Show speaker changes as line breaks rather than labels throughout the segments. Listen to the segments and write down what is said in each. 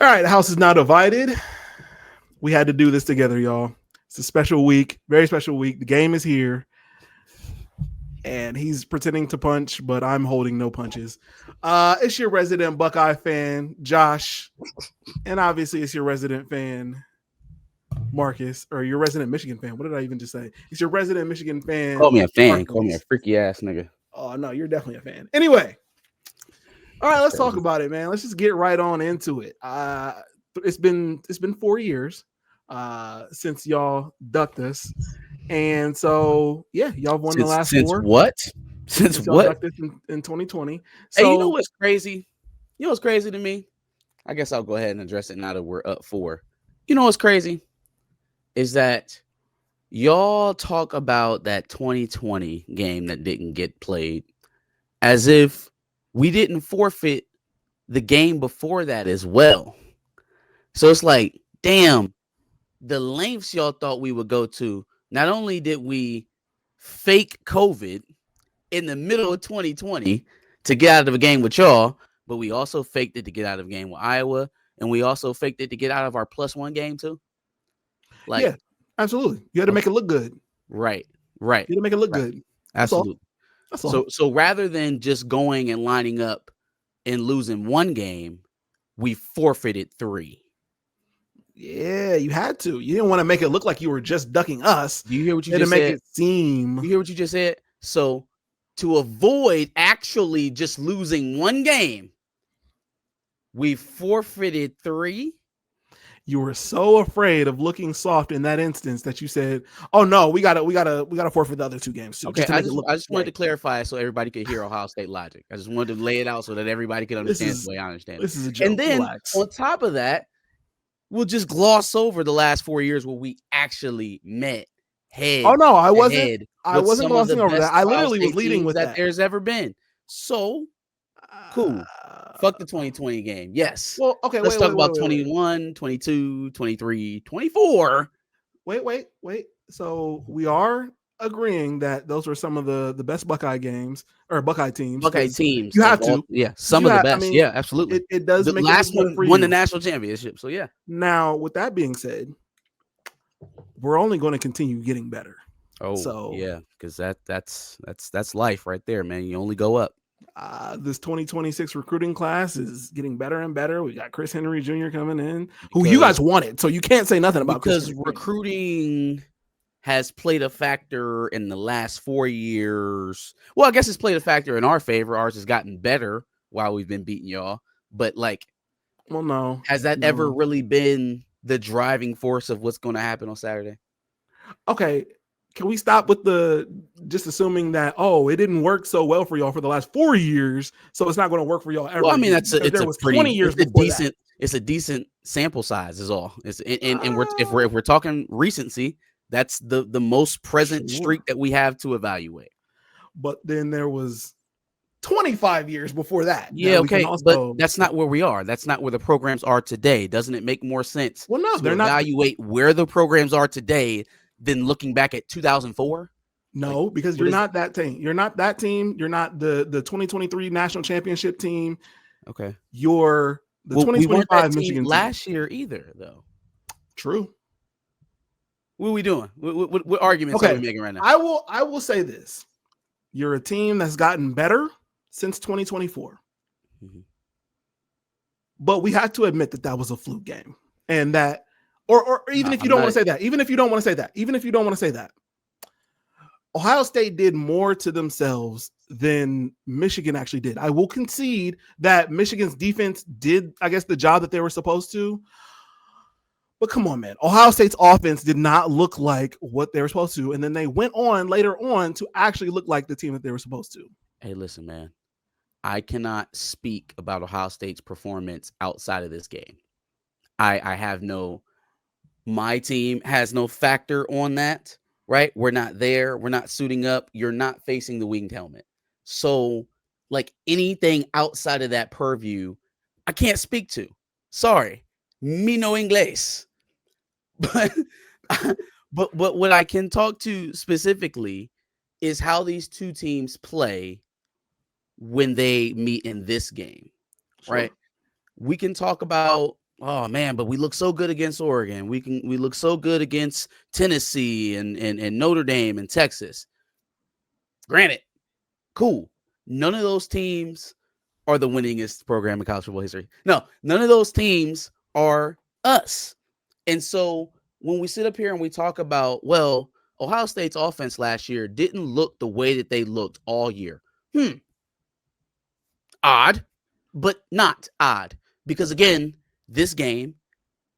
All right, the house is now divided. We had to do this together, y'all. It's a special week, very special week. The game is here, and he's pretending to punch, but I'm holding no punches. It's your resident Buckeye fan, Josh, and obviously it's your resident fan, Marcus, or your resident Michigan fan. What did I even just say? It's your resident Michigan fan.
Call me a fan.
Marcus.
Call me a freaky ass nigga.
Oh no, you're definitely a fan. Anyway, all right, let's talk about it, man. Let's just get right on into it. It's been 4 years since y'all ducked us, and so yeah, y'all won the last
since
four.
What? Since
y'all
what?
Ducked us in 2020.
So, hey, you know what's crazy? You know what's crazy to me? I guess I'll go ahead and address it now that we're up 4. You know what's crazy is that y'all talk about that 2020 game that didn't get played as if we didn't forfeit the game before that as well. So it's like, damn, the lengths y'all thought we would go to. Not only did we fake COVID in the middle of 2020 to get out of a game with y'all, but we also faked it to get out of a game with Iowa, and we also faked it to get out of our +1 game too.
Like, yeah, absolutely. You had to make it look good.
Right.
You had to make it look good.
Absolutely.
That's all.
So rather than just going and lining up and losing 1 game, we forfeited 3.
Yeah, you had to. You didn't want to make it look like you were just ducking us.
Do you hear what you just said?
To make it seem.
You hear what you just said? So to avoid actually just losing 1 game, we forfeited 3.
You were so afraid of looking soft in that instance that you said, "Oh no, we gotta forfeit the other 2 games too."
Okay, I just wanted to clarify so everybody could hear Ohio State logic. I just wanted to lay it out so that everybody could understand the way I understand.
This is a joke.
And then on top of that, we'll just gloss over the last 4 years where we actually met head.
Oh no, I wasn't glossing over that. I literally was leading with that.
There's ever been. So cool. Fuck the 2020 game. Yes.
Well, okay.
Let's talk about 21, 22, 23, 24.
Wait. So we are agreeing that those were some of the best Buckeye games or Buckeye teams.
Buckeye teams.
You have to.
Yeah. Some of the best. I mean, yeah, absolutely.
It does
the
make
last one won the national championship. So yeah.
Now, with that being said, we're only going to continue getting better.
Oh, so yeah, because that's life right there, man. You only go up.
This 2026 recruiting class is getting better and better. We got Chris Henry Jr. coming in, who you guys wanted, so you can't say nothing about
because recruiting has played a factor in the last 4 years. Well, I guess it's played a factor in our favor. Ours has gotten better while we've been beating y'all, but like,
well, no,
has that ever really been the driving force of what's going to happen on Saturday?
Okay. Can we stop with the just assuming that it didn't work so well for y'all for the last 4 years, so it's not going to work for y'all ever?
Well, I mean it's a pretty
20 years.
It's a decent sample size is all. It's and if we're talking recency, that's the most present streak that we have to evaluate.
But then there was 25 years before that.
Yeah, okay, but that's not where we are. That's not where the programs are today. Doesn't it make more sense?
Well, no, they're
evaluate where the programs are today than looking back at 2004?
No, because you're not that team. You're not that team. You're not the 2023 national championship team.
Okay.
You're the 2025 Michigan
last year either, though.
True.
What are we doing? What arguments are we making right now?
I will say this. You're a team that's gotten better since 2024. Mm-hmm. But we have to admit that was a fluke game. And that Or even if you don't want to say that, even if you don't want to say that, Ohio State did more to themselves than Michigan actually did. I will concede that Michigan's defense did, I guess, the job that they were supposed to. But come on, man. Ohio State's offense did not look like what they were supposed to. And then they went on later on to actually look like the team that they were supposed to.
Hey, listen, man. I cannot speak about Ohio State's performance outside of this game. I have no... My team has no factor on that, right? We're not there. We're not suiting up. You're not facing the winged helmet. So, like, anything outside of that purview, I can't speak to. Sorry. Me no inglés. But what I can talk to specifically is how these two teams play when they meet in this game, right? We can talk about oh man, but we look so good against Oregon. We look so good against Tennessee and Notre Dame and Texas. Granted, cool. None of those teams are the winningest program in college football history. No, none of those teams are us. And so when we sit up here and we talk about, well, Ohio State's offense last year didn't look the way that they looked all year. Odd, but not odd. Because again, this game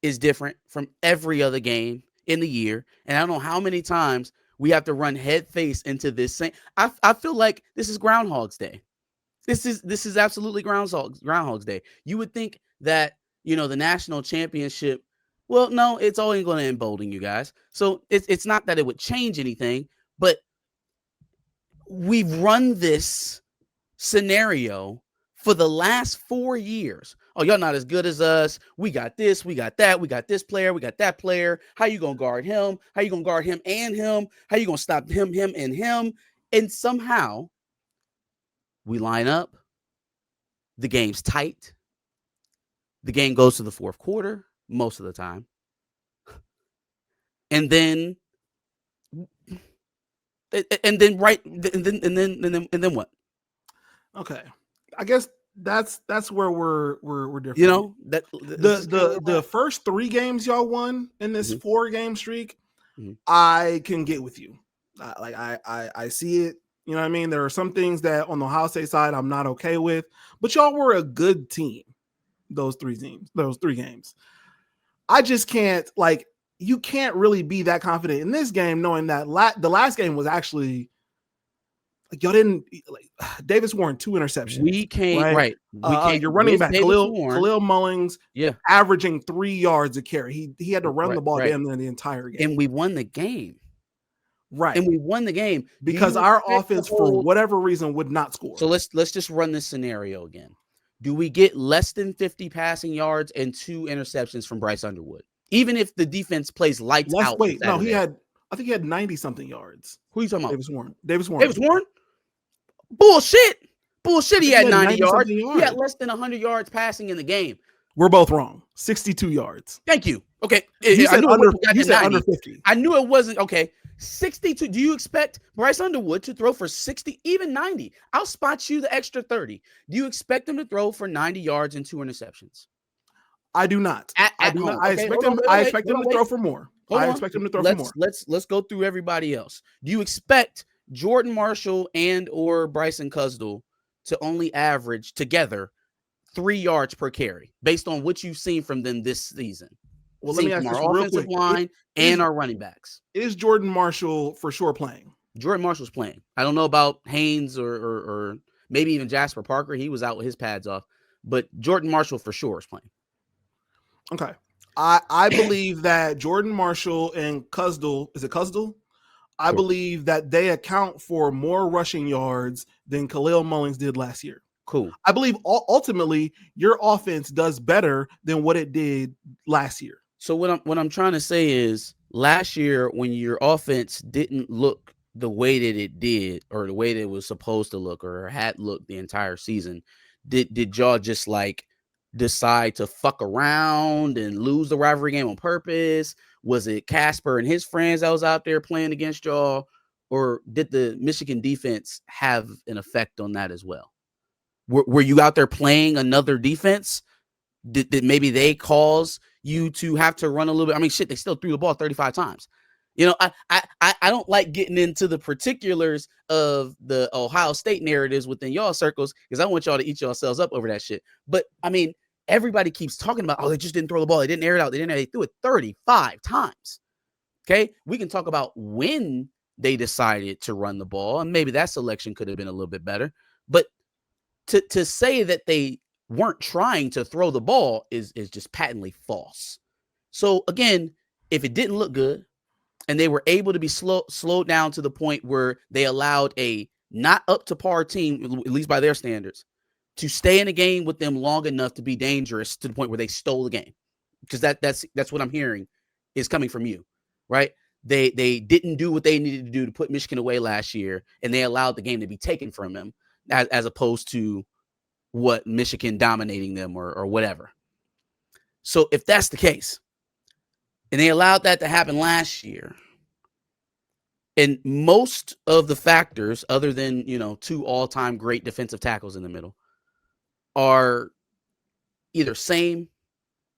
is different from every other game in the year. And I don't know how many times we have to run head face into this same. I feel like this is Groundhog's Day. This is absolutely Groundhog's Day. You would think that, the national championship, well, no, it's only going to embolden you guys. So it's not that it would change anything, but we've run this scenario for the last 4 years. Oh, y'all not as good as us. We got this, we got that, we got this player, we got that player. How you gonna guard him? How you gonna guard him and him? How you gonna stop him, and him? And somehow we line up. The game's tight. The game goes to the fourth quarter most of the time. And then what?
Okay. I guess that's where we're different. The first 3 games y'all won in this 4-game streak, I can get with you. I see it. You know what I mean? There are some things that on the Ohio State side I'm not okay with, but y'all were a good team. Those 3 games. I just can't, you can't really be that confident in this game, knowing that the last game was actually y'all didn't Davis Warren 2 interceptions.
We can't right.
Your running back Khalil Mullings, averaging 3 yards a carry. He had to run the ball damn near the entire game,
and we won the game.
Right,
and we won the game
because our offense, for whatever reason, would not score.
So let's just run this scenario again. Do we get less than 50 passing yards and 2 interceptions from Bryce Underwood, even if the defense plays lights out?
Wait, no, I think he had 90 something yards.
Who are you talking about?
Davis Warren.
Bullshit. He had 90 yards. He had less than 100 yards passing in the game.
We're both wrong. 62 yards.
Thank you. Okay.
You said under 50.
I knew it wasn't. Okay. 62. Do you expect Bryce Underwood to throw for 60, even 90? I'll spot you the extra 30. Do you expect him to throw for 90 yards and 2 interceptions?
I do not. I do not. I expect him to throw for more. I expect him to throw for more.
Let's go through everybody else. Do you expect Jordan Marshall and or Bryson Cusdell to only average together 3 yards per carry based on what you've seen from them this season?
Well, let me ask you
our offensive line and our running backs.
Is Jordan Marshall for sure playing?
Jordan Marshall's playing. I don't know about Haynes or maybe even Jasper Parker. He was out with his pads off, but Jordan Marshall for sure is playing.
Okay. I believe that Jordan Marshall and Cusdell, is it Cusdell? I believe that they account for more rushing yards than Khalil Mullings did last year.
Cool.
I believe ultimately your offense does better than what it did last year.
So what I'm trying to say is last year when your offense didn't look the way that it did or the way that it was supposed to look or had looked the entire season, did y'all just decide to fuck around and lose the rivalry game on purpose? Was it Casper and his friends that was out there playing against y'all? Or did the Michigan defense have an effect on that as well? Were you out there playing another defense? Did maybe they cause you to have to run a little bit? I mean, shit, they still threw the ball 35 times. I don't like getting into the particulars of the Ohio State narratives within y'all circles because I want y'all to eat yourselves up over that shit. But I mean, everybody keeps talking about, they just didn't throw the ball. They didn't air it out. They threw it 35 times. Okay. We can talk about when they decided to run the ball, and maybe that selection could have been a little bit better. But to say that they weren't trying to throw the ball is just patently false. So again, if it didn't look good and they were able to be slowed down to the point where they allowed a not up to par team, at least by their standards, to stay in the game with them long enough to be dangerous to the point where they stole the game, because that's what I'm hearing is coming from you, right? They didn't do what they needed to do to put Michigan away last year, and they allowed the game to be taken from them as opposed to what Michigan dominating them or whatever. So if that's the case, and they allowed that to happen last year, and most of the factors, other than, two all-time great defensive tackles in the middle, are either same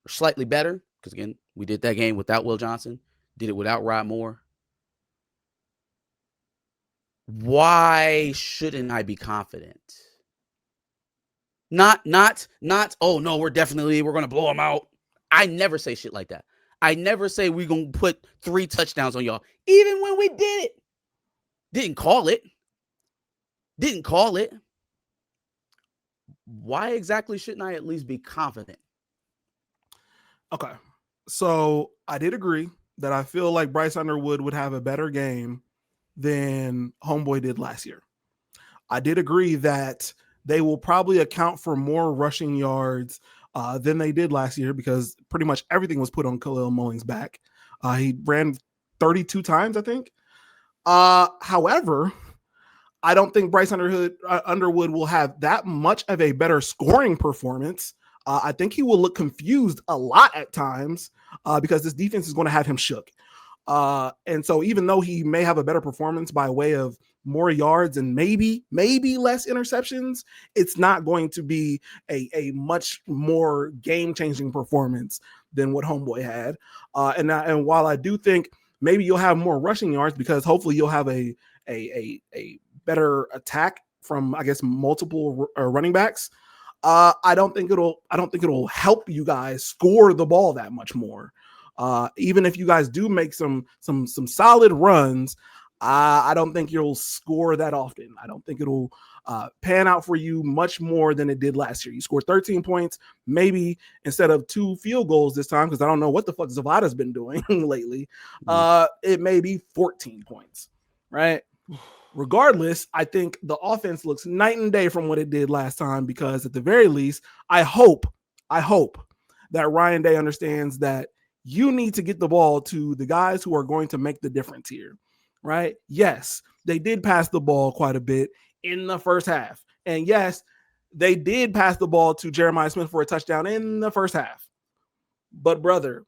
or slightly better, because, again, we did that game without Will Johnson, did it without Rod Moore. Why shouldn't I be confident? Not, oh, no, we're going to blow them out. I never say shit like that. I never say we're going to put 3 touchdowns on y'all, even when we did it. Didn't call it. Why exactly shouldn't I at least be confident?
Okay. So I did agree that I feel like Bryce Underwood would have a better game than Homeboy did last year. I did agree that they will probably account for more rushing yards than they did last year, because pretty much everything was put on Khalil Mulling's back. He ran 32 times, I think. However, I don't think Bryce Underwood will have that much of a better scoring performance. I think he will look confused a lot at times because this defense is going to have him shook. And so even though he may have a better performance by way of more yards and maybe less interceptions, it's not going to be a much more game-changing performance than what Homeboy had. And while I do think maybe you'll have more rushing yards because hopefully you'll have a better attack from, I guess, multiple running backs, I don't think it'll help you guys score the ball that much more. Even if you guys do make some solid runs, I don't think you'll score that often. I don't think it'll pan out for you much more than it did last year. You scored 13 points, maybe instead of 2 field goals this time, because I don't know what the fuck Zavada's been doing lately. It may be 14 points, right? Regardless, I think the offense looks night and day from what it did last time, because at the very least, I hope that Ryan Day understands that you need to get the ball to the guys who are going to make the difference here, right? Yes, they did pass the ball quite a bit in the first half. And yes, they did pass the ball to Jeremiah Smith for a touchdown in the first half. But brother,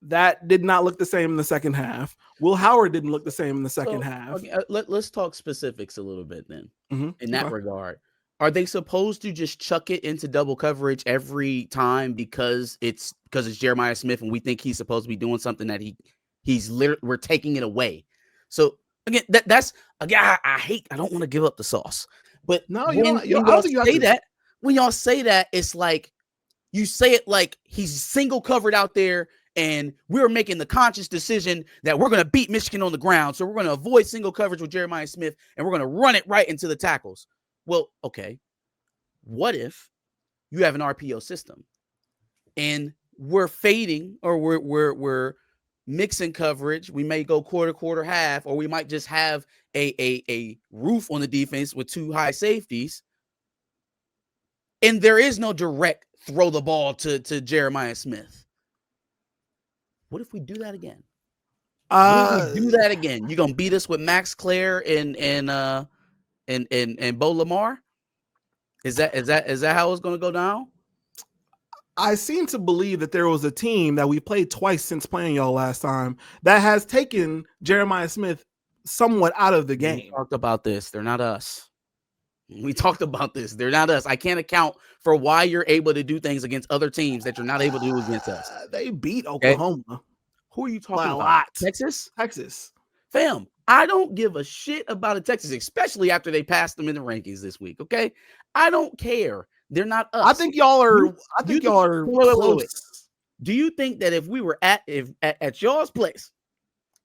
that did not look the same in the second half. Will Howard didn't look the same in the second half.
Okay, let's talk specifics a little bit then. In that regard. Are they supposed to just chuck it into double coverage every time because it's Jeremiah Smith and we think he's supposed to be doing something that we're taking it away? So again, that's again, I don't want to give up the sauce, but
no,
when y'all say that, it's like you say it like he's single covered out there, and we're making the conscious decision that we're going to beat Michigan on the ground, so we're going to avoid single coverage with Jeremiah Smith, and we're going to run it right into the tackles. Well, okay, what if you have an RPO system and we're fading, or we're mixing coverage? We may go quarter, half, or we might just have a roof on the defense with 2 high safeties, and there is no direct throw the ball to Jeremiah Smith. What if we do that again? You gonna beat us with Max Clare and Bo Lamar? Is that how it's gonna go down?
I seem to believe that there was a team that we played twice since playing y'all last time that has taken Jeremiah Smith somewhat out of the game.
We talked about this. They're not us. We talked about this. They're not us. I can't account for why you're able to do things against other teams that you're not able to do against us.
They beat Oklahoma.
Okay? Who are you talking about?
A lot.
Texas. Fam, I don't give a shit about a Texas, especially after they passed them in the rankings this week. Okay, I don't care. They're not us.
I think y'all are. Close.
Wait. Do you think that if we were at y'all's place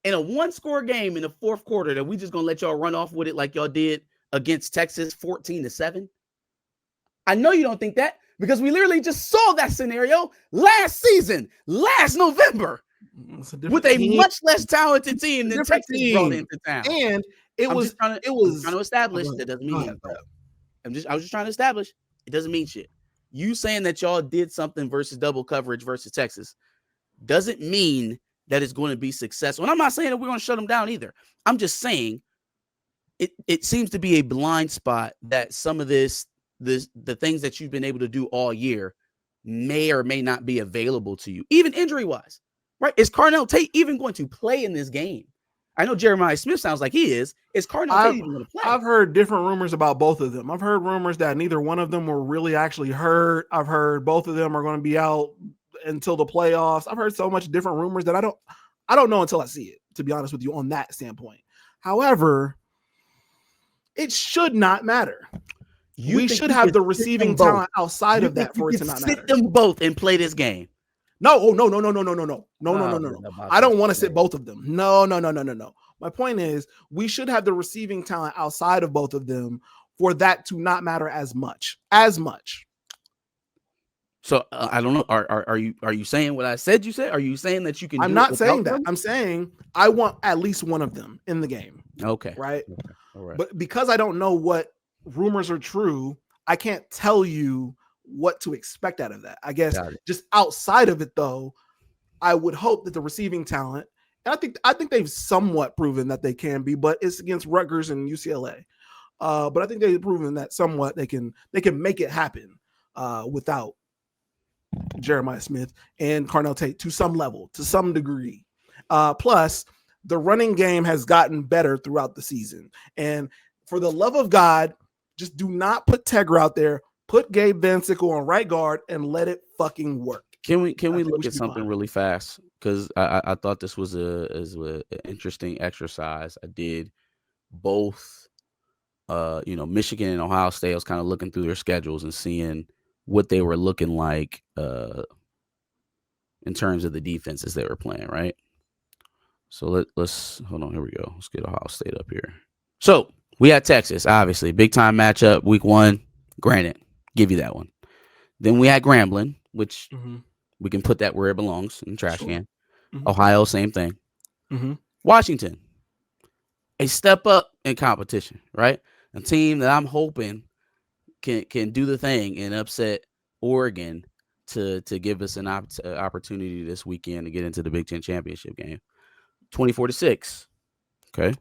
in a 1-score game in the fourth quarter, that we just gonna let y'all run off with it like y'all did against Texas 14-7? I know you don't think that, because we literally just saw that scenario last season, last November, with a much less talented team than Texas brought into town.
And I was trying
to establish that doesn't mean anything. I was just trying to establish it doesn't mean shit. You saying that y'all did something versus double coverage versus Texas doesn't mean that it's going to be successful. And I'm not saying that we're going to shut them down either. I'm just saying it seems to be a blind spot that some of the things that you've been able to do all year may or may not be available to you, even injury-wise, right? Is Carnell Tate even going to play in this game? I know Jeremiah Smith sounds like he is. Is Carnell Tate even going to play?
I've heard different rumors about both of them. I've heard rumors that neither one of them were really actually hurt. I've heard both of them are going to be out until the playoffs. I've heard so much different rumors that I don't know until I see it, to be honest with you, on that standpoint. However, it should not matter. We should have the receiving talent outside of that for it to not matter.
Sit them both and play this game.
No. I don't want to sit both of them. No. My point is, we should have the receiving talent outside of both of them for that to not matter as much.
So I don't know. Are you saying what I said? You said? Are you saying that you can?
I'm not saying that. I'm saying I want at least one of them in the game.
Okay.
Right.
Okay. All right.
But because I don't know what rumors are true, I can't tell you what to expect out of that. I guess just outside of it, though, I would hope that the receiving talent, and I think they've somewhat proven that they can be, but it's against Rutgers and UCLA. But I think they've proven that somewhat they can make it happen without Jeremiah Smith and Carnell Tate to some level, to some degree. Plus, the running game has gotten better throughout the season. And for the love of God, just do not put Tegra out there. Put Gabe Van Sickle on right guard and let it fucking work.
Can we look at something really fast? Because I thought this was an interesting exercise. I did both, Michigan and Ohio State. I was kind of looking through their schedules and seeing what they were looking like in terms of the defenses they were playing, right? So let's hold on. Here we go. Let's get Ohio State up here. So we had Texas, obviously, big time matchup, week 1. Granted, give you that one. Then we had Grambling, which we can put that where it belongs, in the trash can. Ohio, same thing. Washington, a step up in competition, right? A team that I'm hoping can do the thing and upset Oregon to give us an opportunity this weekend to get into the Big Ten championship game. 24-6. Okay.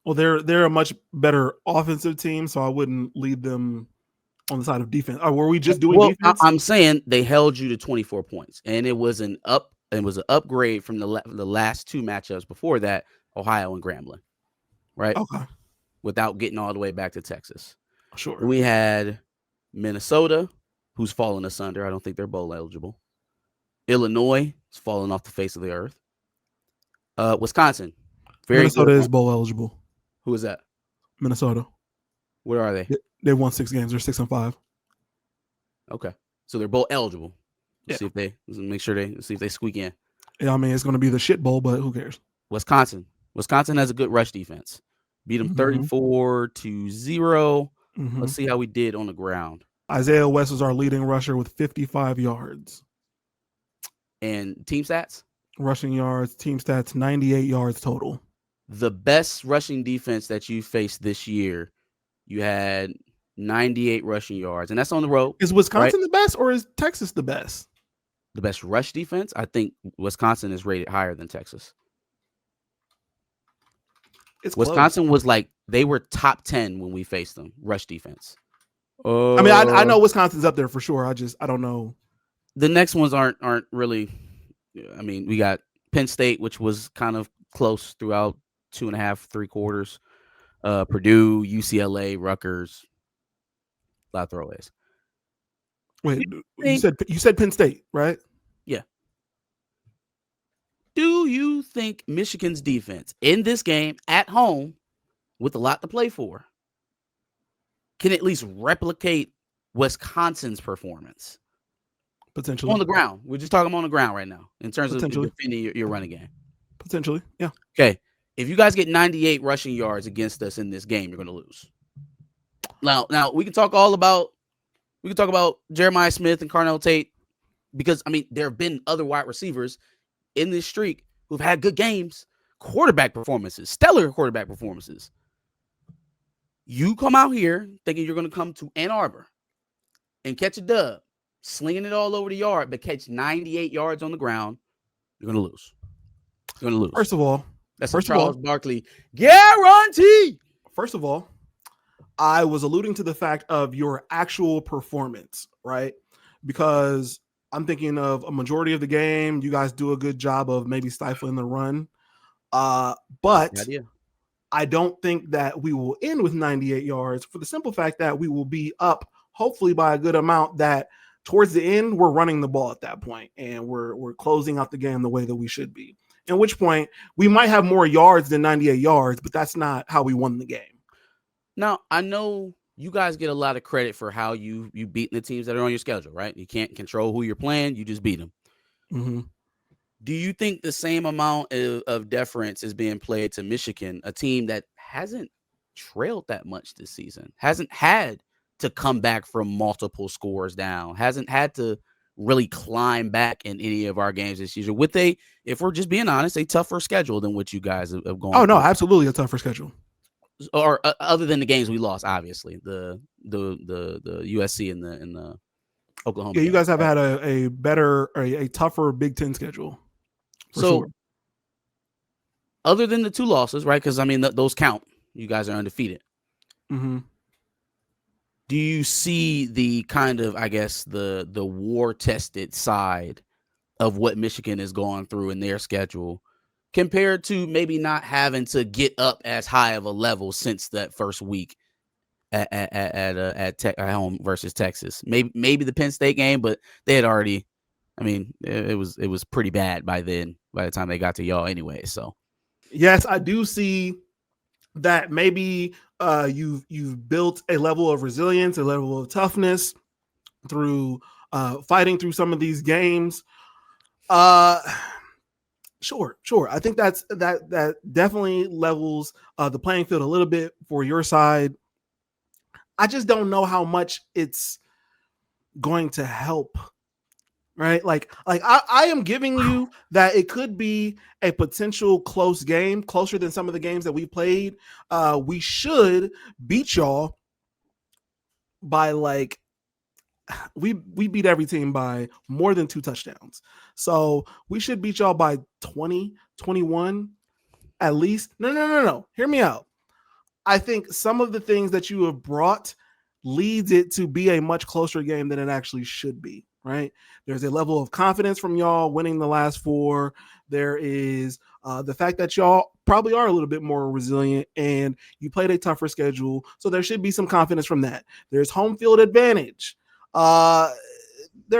Well, they're a much better offensive team, so I wouldn't lead them on the side of defense. Or were we just doing defense?
I'm saying they held you to 24 points, and it was an upgrade from the last 2 matchups before that, Ohio and Grambling, right?
Okay.
Without getting all the way back to Texas.
Sure.
We had Minnesota, who's fallen asunder. I don't think they're bowl eligible. Illinois is falling off the face of the earth. Wisconsin,
Minnesota is bowl eligible.
Who is that?
Minnesota.
Where are they?
They won 6 games. They're 6-5.
Okay, so they're bowl eligible. Let's see if they squeak in.
Yeah, I mean it's going to be the shit bowl, but who cares?
Wisconsin has a good rush defense. Beat them 34-0. Let's see how we did on the ground.
Isaiah West is our leading rusher with 55 yards.
And team stats?
Rushing yards, team stats, 98 yards total.
The best rushing defense that you faced this year, you had 98 rushing yards, and that's on the road.
Is Wisconsin the best, or is Texas the best?
The best rush defense? I think Wisconsin is rated higher than Texas. Wisconsin was like, they were top 10 when we faced them, rush defense.
I mean, I know Wisconsin's up there for sure. I don't know.
The next ones aren't really. I mean, we got Penn State, which was kind of close throughout 2.5, 3 quarters. Purdue, UCLA, Rutgers, a lot of throwaways.
Wait, you said Penn State, right?
Yeah. Do you think Michigan's defense in this game at home, with a lot to play for, can at least replicate Wisconsin's performance?
Potentially.
On the ground. We're just talking on the ground right now in terms of defending your running game.
Potentially, yeah.
Okay. If you guys get 98 rushing yards against us in this game, you're going to lose. Now we can talk about Jeremiah Smith and Carnell Tate, because I mean there have been other wide receivers in this streak who've had good games, stellar quarterback performances. You come out here thinking you're going to come to Ann Arbor and catch a dub, slinging it all over the yard, but catch 98 yards on the ground, you're going to lose. You're going to lose.
First of all,
that's a Charles Barkley guarantee.
First of all, I was alluding to the fact of your actual performance, right? Because I'm thinking of a majority of the game. You guys do a good job of maybe stifling the run. But
Idea.
I don't think that we will end with 98 yards for the simple fact that we will be up, hopefully by a good amount, that towards the end we're running the ball at that point and we're closing out the game the way that we should be. At which point we might have more yards than 98 yards, but that's not how we won the game.
Now, I know you guys get a lot of credit for how you beat the teams that are on your schedule, right? You can't control who you're playing. You just beat them.
Mm-hmm.
Do you think the same amount of deference is being played to Michigan, a team that hasn't trailed that much this season, hasn't had to come back from multiple scores down, hasn't had to really climb back in any of our games this season with if we're just being honest, a tougher schedule than what you guys have gone
Oh, no,
through?
absolutely a tougher schedule.
Or other than the games we lost, obviously the USC and the Oklahoma.
Yeah, you
games,
guys have
right?
had a better, a tougher Big Ten schedule for
So
sure.
other than the 2 losses, right? Because I mean those count. You guys are undefeated.
Mm-hmm.
Do you see the kind of, I guess, the war tested side of what Michigan is going through in their schedule compared to maybe not having to get up as high of a level since that first week at home versus Texas? Maybe the Penn State game, but they had already. I mean, it was pretty bad by then. By the time they got to y'all, anyway. So
Yes, I do see that maybe you've built a level of resilience, a level of toughness through fighting through some of these games. Sure. I think that definitely levels the playing field a little bit for your side. I just don't know how much it's going to help. Right, like I am giving you that it could be a potential close game, closer than some of the games that we played. We should beat y'all by like we beat every team by more than 2 touchdowns. So we should beat y'all by 20, 21 at least. No. Hear me out. I think some of the things that you have brought leads it to be a much closer game than it actually should be, right? There's a level of confidence from y'all winning the last 4. There is the fact that y'all probably are a little bit more resilient and you played a tougher schedule. So there should be some confidence from that. There's home field advantage. There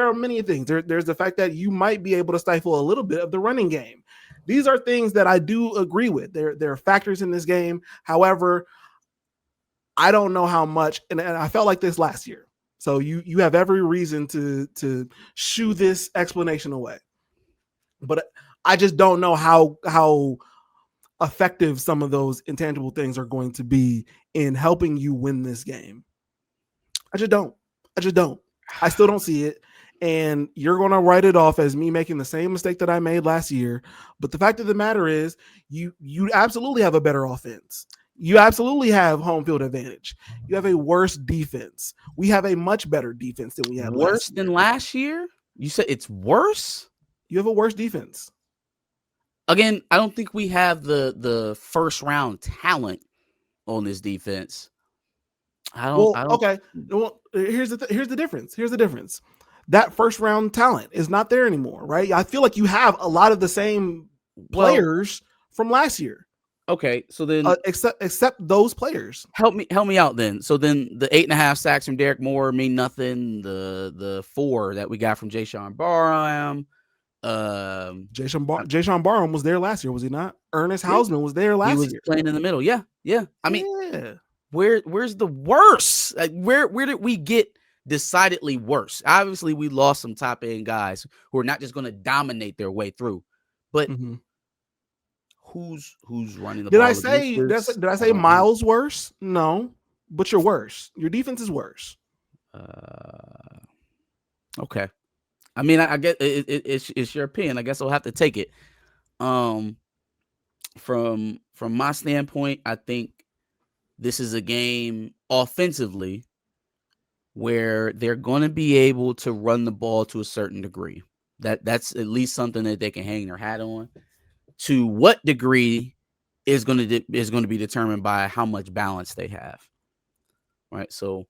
are many things. There's the fact that you might be able to stifle a little bit of the running game. These are things that I do agree with. There are factors in this game. However, I don't know how much, and I felt like this last year. So you have every reason to shoo this explanation away. But I just don't know how effective some of those intangible things are going to be in helping you win this game. I just don't. I still don't see it. And you're going to write it off as me making the same mistake that I made last year. But the fact of the matter is, you absolutely have a better offense. You absolutely have home field advantage. You have a worse defense. We have a much better defense than we had
worse
last
than
year.
last year? You said it's worse?
You have a worse defense.
Again, I don't think we have the first round talent on this defense. I don't.
Okay. Well, here's the difference. That first round talent is not there anymore, right? I feel like you have a lot of the same players from last year.
Okay, so then
except those players.
Help me out then. So then the 8.5 sacks from Derek Moore mean nothing. The 4 that we got from Jayshon Barham.
Jayshon Barham was there last year, was he not? Ernest Hausman was there last year. He was
playing in the middle. Yeah. I mean, where's the worse? Like, where did we get decidedly worse? Obviously, we lost some top end guys who are not just going to dominate their way through, but who's running the ball?
Did I say Miles worse? No, but you're worse. Your defense is worse.
Okay. I mean, I guess it's your opinion. I guess I'll have to take it. From my standpoint, I think this is a game offensively where they're going to be able to run the ball to a certain degree. That's at least something that they can hang their hat on. To what degree is going to be determined by how much balance they have. Right? So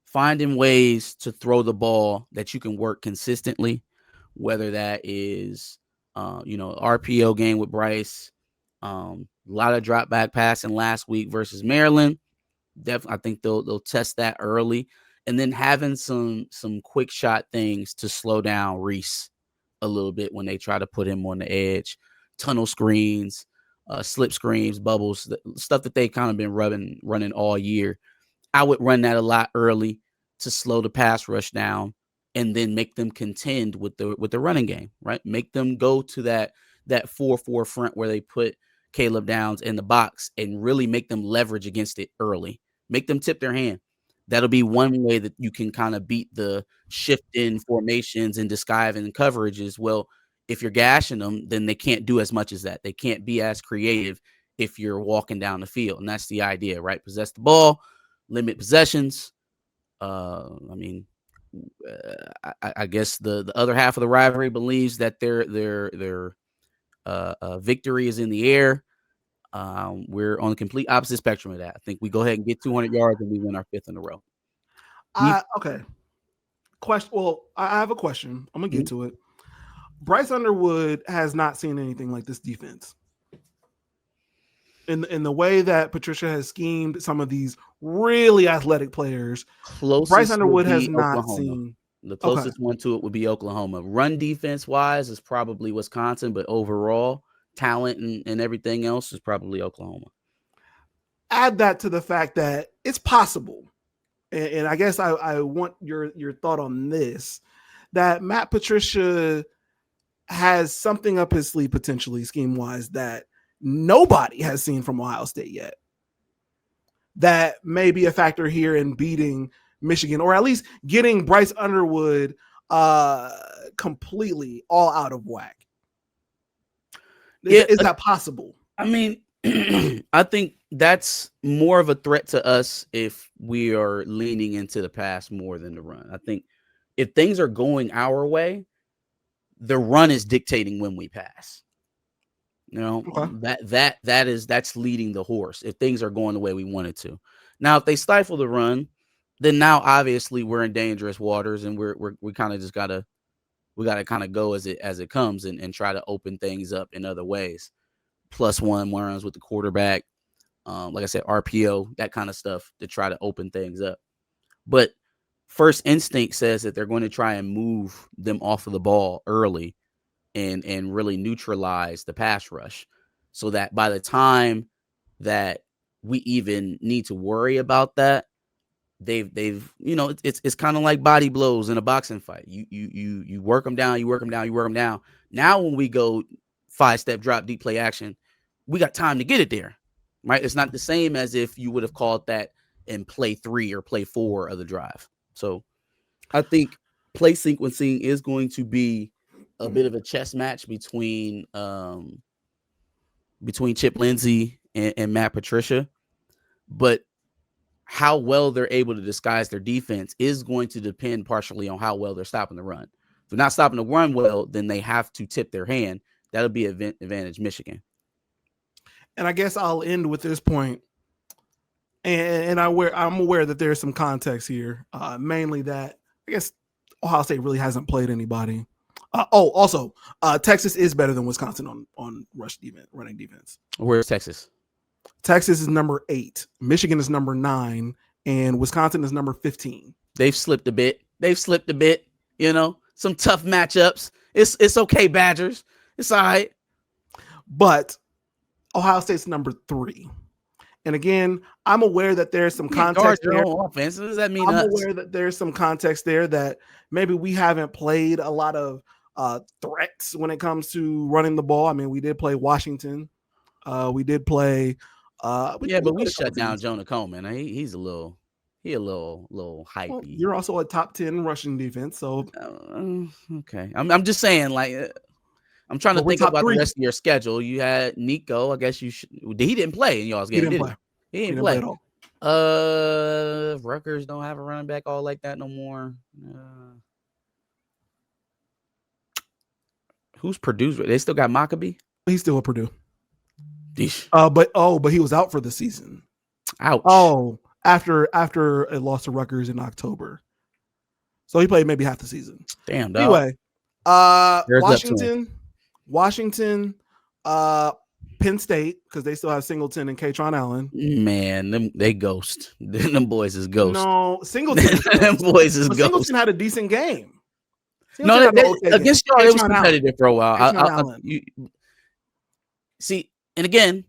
finding ways to throw the ball that you can work consistently whether that is, RPO game with Bryce, a lot of drop back passing last week versus Maryland. Definitely, I think they'll test that early, and then having some quick shot things to slow down Reese a little bit when they try to put him on the edge, tunnel screens, slip screens, bubbles, stuff that they kind of been running all year. I would run that a lot early to slow the pass rush down, and then make them contend with the running game, right? Make them go to that 4-4 front where they put Caleb Downs in the box and really make them leverage against it early. Make them tip their hand. That'll be one way that you can kind of beat the shift in formations and disguising coverages. Well, if you're gashing them, then they can't do as much as that. They can't be as creative if you're walking down the field. And that's the idea, right? Possess the ball, limit possessions. I guess the other half of the rivalry believes that their victory is in the air. We're on the complete opposite spectrum of that. I think we go ahead and get 200 yards and we win our 5th in a row.
Okay. Question. Well, I have a question. I'm gonna get to it. Bryce Underwood has not seen anything like this defense. In the way that Patricia has schemed some of these really athletic players, Bryce Underwood has not seen.
The closest one to it would be Oklahoma. Run defense wise is probably Wisconsin, but overall talent and everything else is probably Oklahoma.
Add that to the fact that it's possible, and I guess I want your thought on this, that Matt Patricia has something up his sleeve potentially scheme-wise that nobody has seen from Ohio State yet. That may be a factor here in beating Michigan, or at least getting Bryce Underwood completely all out of whack. Is that possible?
I mean, I think that's more of a threat to us if we are leaning into the pass more than the run. I think if things are going our way, the run is dictating when we pass. That's leading the horse if things are going the way we want it to. Now, if they stifle the run, then now obviously we're in dangerous waters, and we kind of just gotta kind of go as it comes and try to open things up in other ways. +1 runs with the quarterback, like I said, RPO, that kind of stuff to try to open things up. But first instinct says that they're going to try and move them off of the ball early and really neutralize the pass rush, so that by the time that we even need to worry about that, they've it's kind of like body blows in a boxing fight. You work them down, you work them down, you work them down. Now when we go 5-step drop deep play action, we got time to get it there, right? It's not the same as if you would have called that in play 3 or play 4 of the drive. So I think play sequencing is going to be a bit of a chess match between Chip Lindsey and Matt Patricia, but how well they're able to disguise their defense is going to depend partially on how well they're stopping the run. If they're not stopping the run well, then they have to tip their hand. That'll be advantage Michigan.
And I guess I'll end with this point. And I'm aware that there's some context here, mainly that I guess Ohio State really hasn't played anybody. Also, Texas is better than Wisconsin on running defense.
Where's Texas?
Texas is number 8. Michigan is number 9, and Wisconsin is number 15.
They've slipped a bit. Some tough matchups. It's okay, Badgers. It's all right.
But Ohio State's number 3. And again, I'm aware that there's some context there.
Offense. What does that mean?
I'm aware that there's some context there that maybe we haven't played a lot of threats when it comes to running the ball. I mean, we did play Washington. We did play.
But we shut down Jonah Coleman. He's a little hypey.
Well, you're also a top 10 rushing defense, so
okay. I'm just saying, like, I'm trying to think about the rest of your schedule. You had Nico. I guess you should. He didn't play in y'all's game. He didn't play at all. Rutgers don't have a running back all like that no more. Who's Purdue? They still got Maccabee.
He's still at Purdue.
Yeesh.
But he was out for the season.
Ouch.
Oh, after a loss to Rutgers in October, so he played maybe half the season.
Damn. Dog.
Anyway,
There's up to him.
Washington, Penn State, because they still have Singleton and Katron Allen.
Man, they ghost. Them boys is ghost.
No, Singleton.
Them boys is
but
ghost.
Singleton had a decent game.
No, against y'all, it was competitive for a while. See, and again,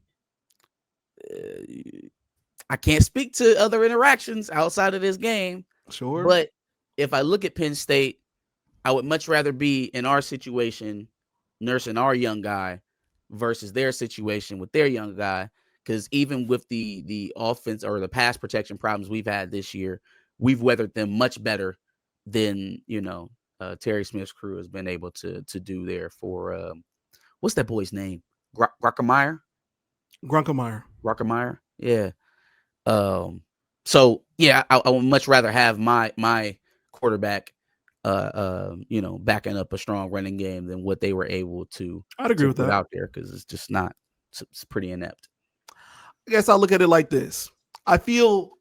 I can't speak to other interactions outside of this game.
Sure.
But if I look at Penn State, I would much rather be in our situation, nursing our young guy, versus their situation with their young guy. Because even with the offense or the pass protection problems we've had this year, we've weathered them much better than, Terry Smith's crew has been able to do there for, what's that boy's name? Grockemeyer? Grockemeyer. Yeah. So yeah, I would much rather have my quarterback, backing up a strong running game than what they were able to.
I'd agree with that
out there, because it's just not. It's pretty inept.
I guess I'll look at it like this. I feel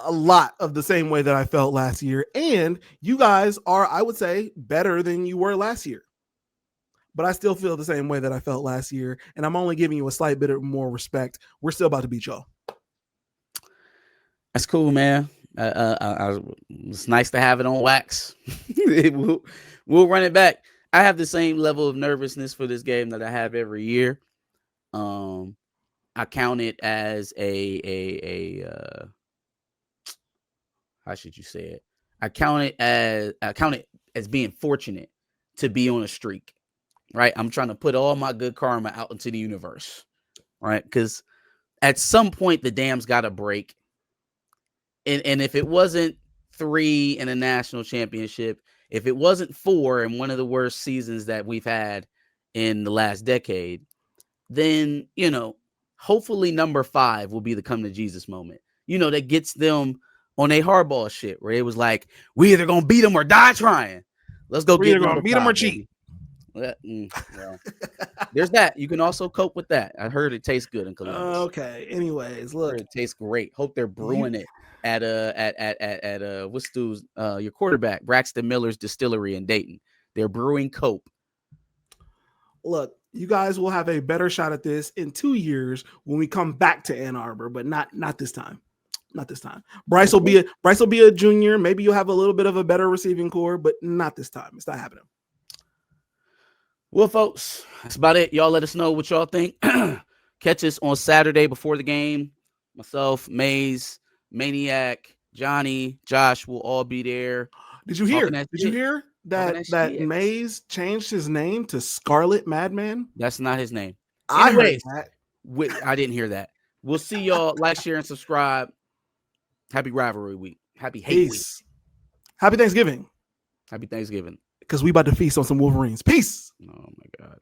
a lot of the same way that I felt last year, and you guys are, I would say, better than you were last year. But I still feel the same way that I felt last year, and I'm only giving you a slight bit of more respect. We're still about to beat y'all.
That's cool, man. It's nice to have it on wax. We'll run it back. I have the same level of nervousness for this game that I have every year. I count it as a how should you say it? I count it as being fortunate to be on a streak, right? I'm trying to put all my good karma out into the universe, right? Because at some point the dam's got to break. And if it wasn't 3 in a national championship, if it wasn't 4 in one of the worst seasons that we've had in the last decade, then, hopefully number 5 will be the come to Jesus moment, that gets them on a hardball shit where it was like, we either going to beat them or die trying. Let's go get them.
Beat them or cheat.
Well, there's that. You can also cope with that. I heard it tastes good in Columbus.
Okay. Anyways, look,
it tastes great. Hope they're brewing it at what's Stu's your quarterback Braxton Miller's distillery in Dayton. They're brewing cope.
Look, you guys will have a better shot at this in 2 years when we come back to Ann Arbor, but not this time. Not this time. Bryce will be a junior. Maybe you'll have a little bit of a better receiving core, but not this time. It's not happening.
Well, folks, that's about it. Y'all let us know what y'all think. Catch us on Saturday before the game. Myself, Maze, Maniac, Johnny, Josh will all be there.
Did you hear that Maze changed his name to Scarlet Madman?
That's not his name.
Anyways,
I didn't hear that. We'll see y'all. Like, share, and subscribe. Happy Rivalry Week. Happy Hate Week.
Happy Thanksgiving.
Happy Thanksgiving.
Because we about to feast on some Wolverines. Peace.
Oh, my God.